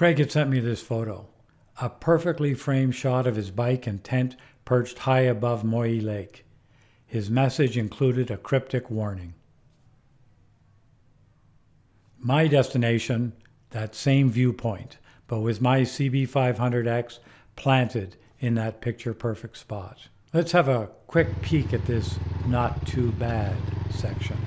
Craig had sent me this photo, a perfectly framed shot of his bike and tent perched high above Moy Lake. His message included a cryptic warning. My destination, that same viewpoint, but with my CB500X planted in that picture-perfect spot. Let's have a quick peek at this not too bad section.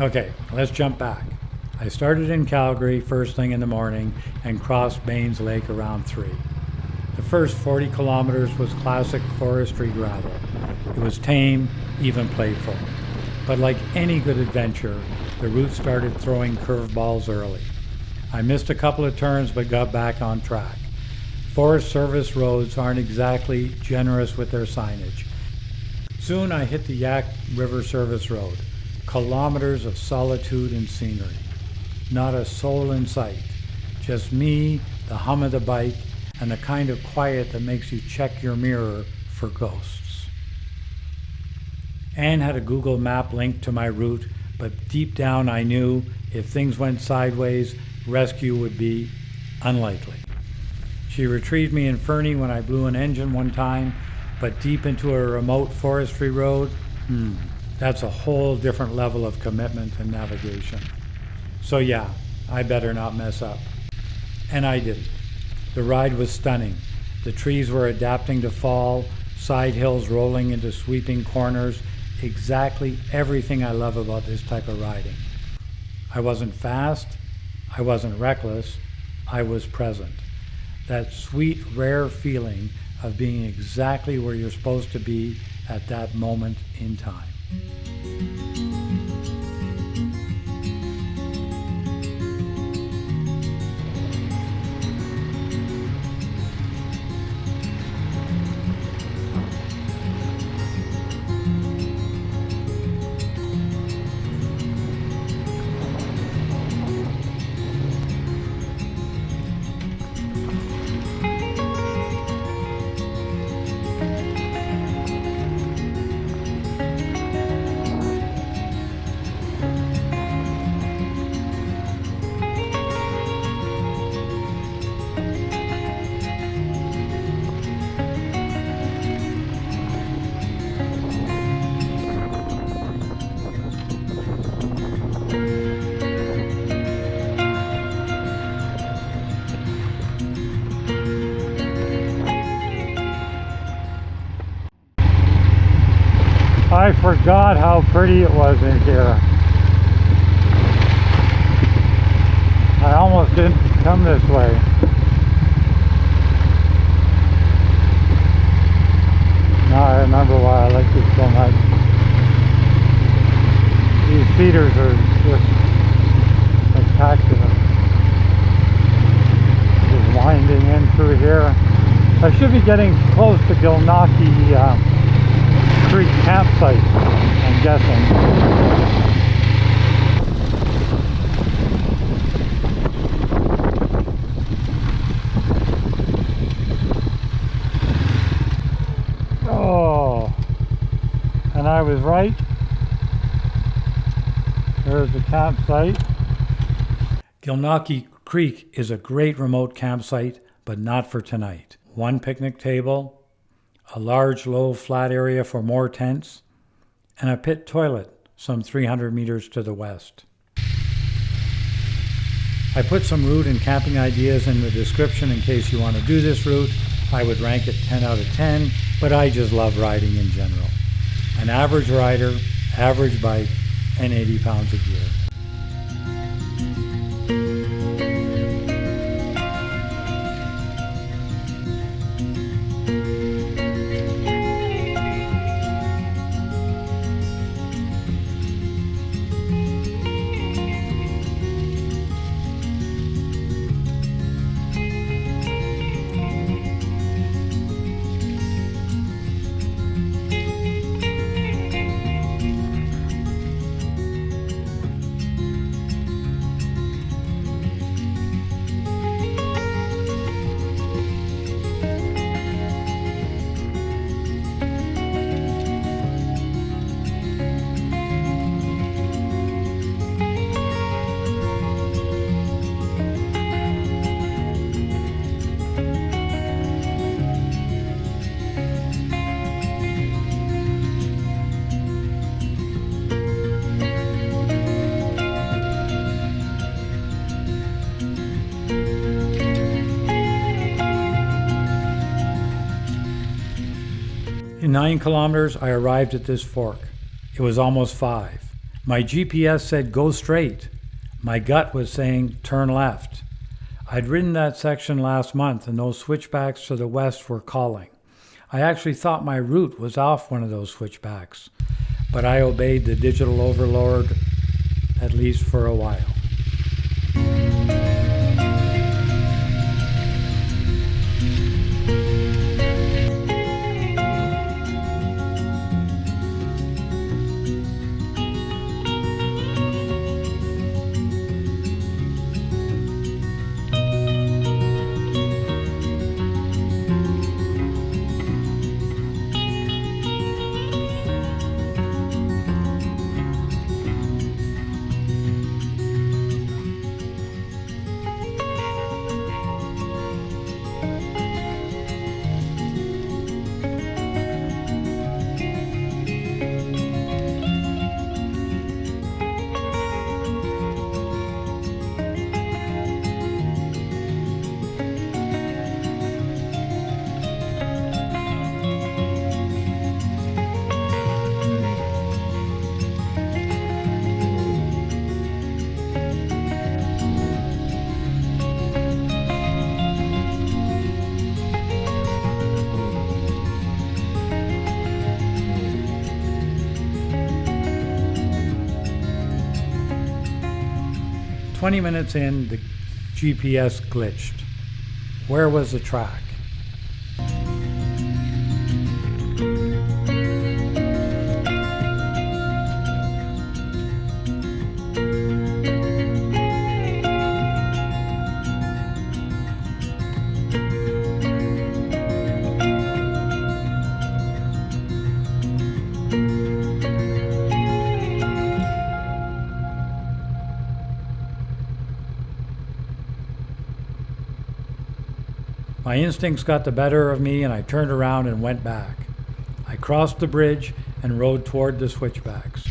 Okay, let's jump back. I started in Calgary first thing in the morning and crossed Baynes Lake around 3. The first 40 kilometers was classic forestry gravel. It was tame, even playful. But like any good adventure, the route started throwing curveballs early. I missed a couple of turns but got back on track. Forest Service roads aren't exactly generous with their signage. Soon I hit the Yahk River Service Road. Kilometers of solitude and scenery. Not a soul in sight. Just me, the hum of the bike, and the kind of quiet that makes you check your mirror for ghosts. Anne had a Google map linked to my route, but deep down I knew if things went sideways, rescue would be unlikely. She retrieved me in Fernie when I blew an engine one time, but deep into a remote forestry road, that's a whole different level of commitment and navigation. So yeah, I better not mess up. And I didn't. The ride was stunning. The trees were adapting to fall, side hills rolling into sweeping corners, exactly everything I love about this type of riding. I wasn't fast, I wasn't reckless, I was present. That sweet, rare feeling of being exactly where you're supposed to be at that moment in time. I forgot how pretty it was in here. I almost didn't come this way. Now I remember why I liked it so much. These cedars are just spectacular. Just winding in through here. I should be getting close to Gilnockie Creek campsite, I'm guessing. Oh, and I was right. There's the campsite. Gilnockie Creek is a great remote campsite, but not for tonight. One picnic table, a large, low, flat area for more tents, and a pit toilet some 300 meters to the west. I put some route and camping ideas in the description in case you want to do this route. I would rank it 10 out of 10, but I just love riding in general. An average rider, average bike, and 80 pounds of gear. In 9 kilometers, I arrived at this fork. It was almost 5. My GPS said go straight. My gut was saying turn left. I'd ridden that section last month and those switchbacks to the west were calling. I actually thought my route was off one of those switchbacks, but I obeyed the digital overlord, at least for a while. "20 minutes in, the GPS glitched. Where was the track? My instincts got the better of me and I turned around and went back. I crossed the bridge and rode toward the switchbacks.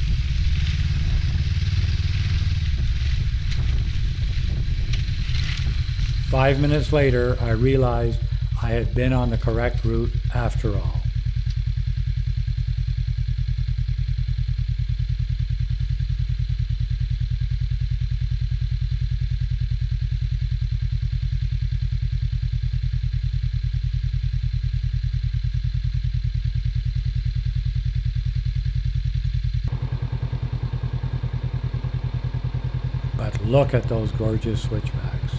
Five minutes later, I realized I had been on the correct route after all. But look at those gorgeous switchbacks.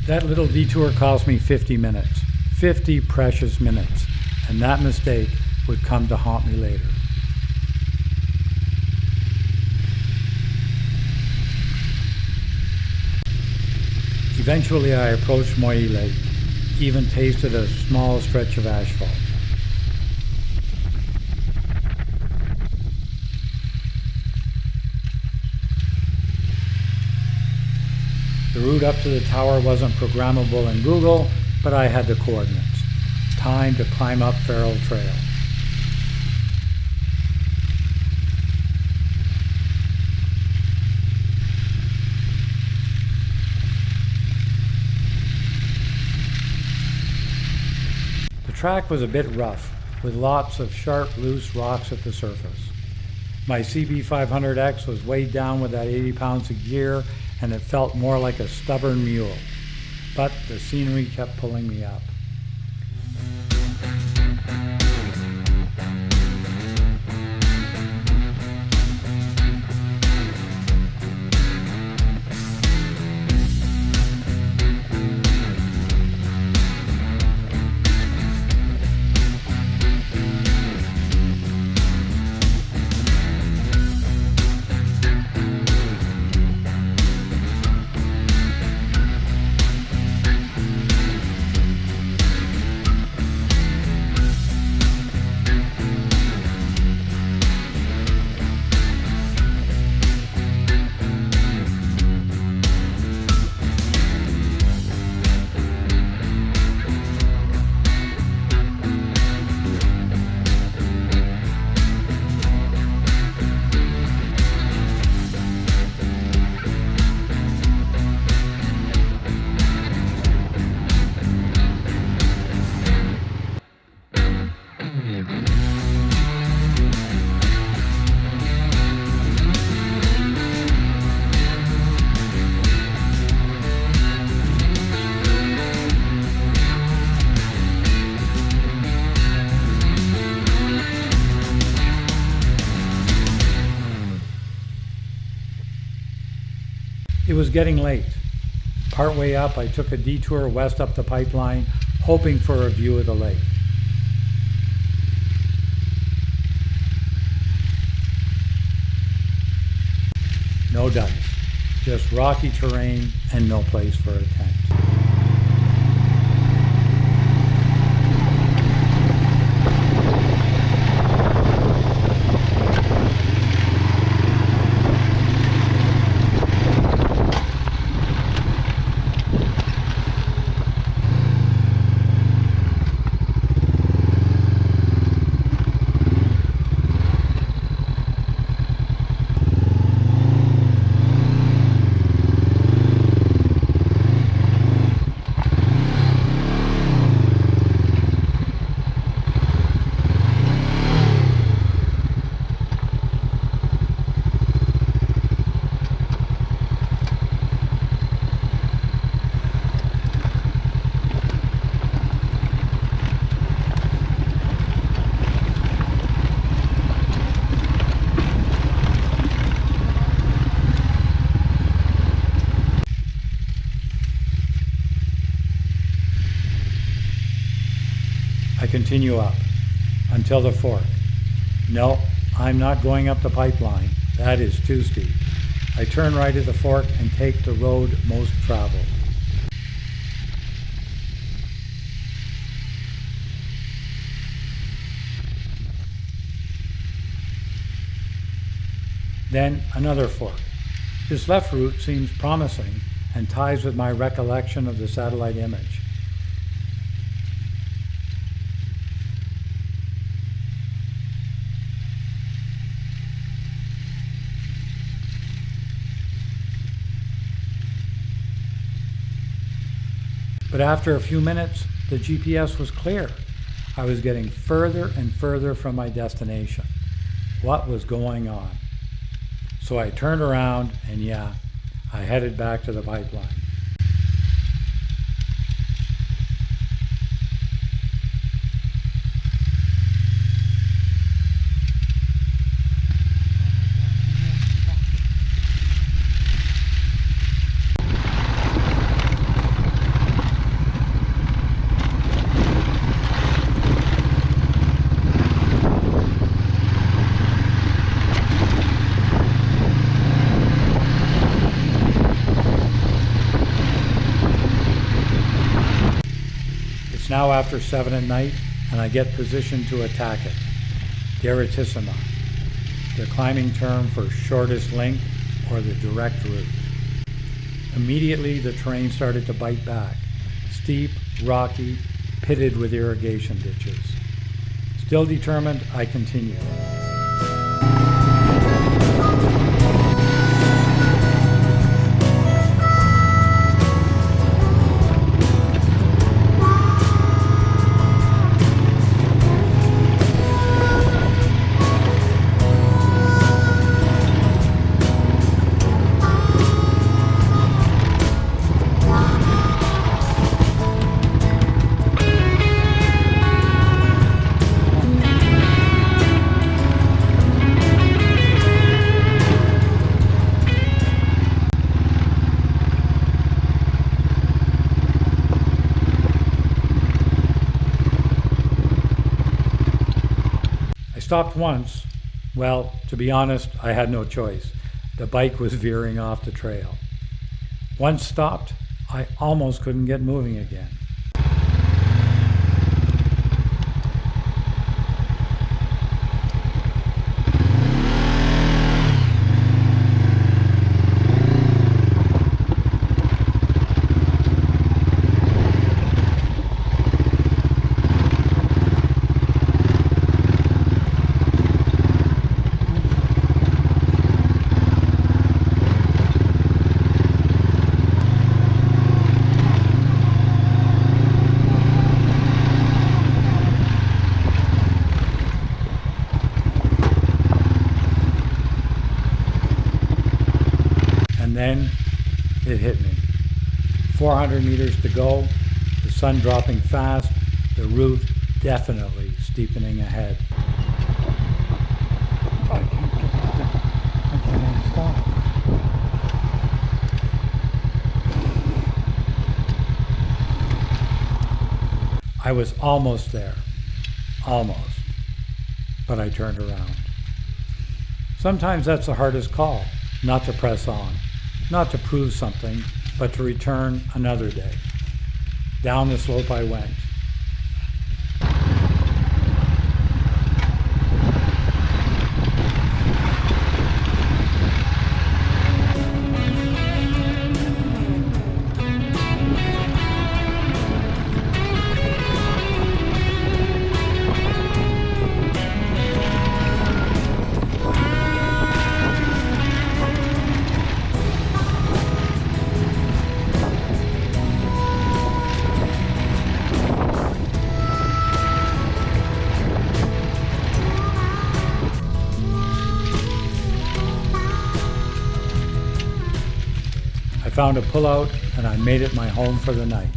That little detour cost me 50 minutes, 50 precious minutes, and that mistake would come to haunt me later. Eventually I approached McGillivray Lake, even tasted a small stretch of asphalt. The route up to the tower wasn't programmable in Google, but I had the coordinates. Time to climb up Farrell Trail. The track was a bit rough, with lots of sharp, loose rocks at the surface. My CB500X was weighed down with that 80 pounds of gear, and it felt more like a stubborn mule. But the scenery kept pulling me up. was getting late. Partway up, I took a detour west up the pipeline, hoping for a view of the lake. No dice, just rocky terrain and no place for a tent. I continue up until the fork. No, I'm not going up the pipeline. That is too steep. I turn right at the fork and take the road most traveled. Then another fork. This left route seems promising and ties with my recollection of the satellite image. But after a few minutes, the GPS was clear. I was getting further and further from my destination. What was going on? So I turned around and yeah, I headed back to the pipeline. Now after 7 at night, and I get positioned to attack it. Deritissima, the climbing term for shortest link or the direct route. Immediately the terrain started to bite back. Steep, rocky, pitted with irrigation ditches. Still determined, I continue. Stopped once. Well, to be honest, I had no choice. The bike was veering off the trail. Once stopped, I almost couldn't get moving again. Then it hit me. 400 meters to go, the sun dropping fast, the route definitely steepening ahead. I can't stop. I was almost there. Almost. But I turned around. Sometimes that's the hardest call, not to press on, not to prove something, but to return another day. Down the slope I went. I found a pullout and I made it my home for the night.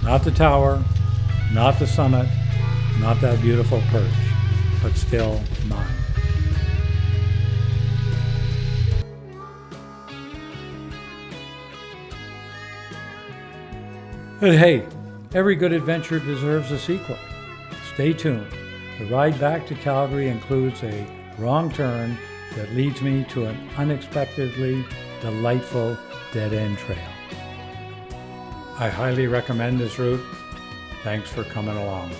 Not the tower, not the summit, not that beautiful perch, but still mine. But hey, every good adventure deserves a sequel. Stay tuned. The ride back to Calgary includes a wrong turn that leads me to an unexpectedly delightful dead-end trail. I highly recommend this route. Thanks for coming along.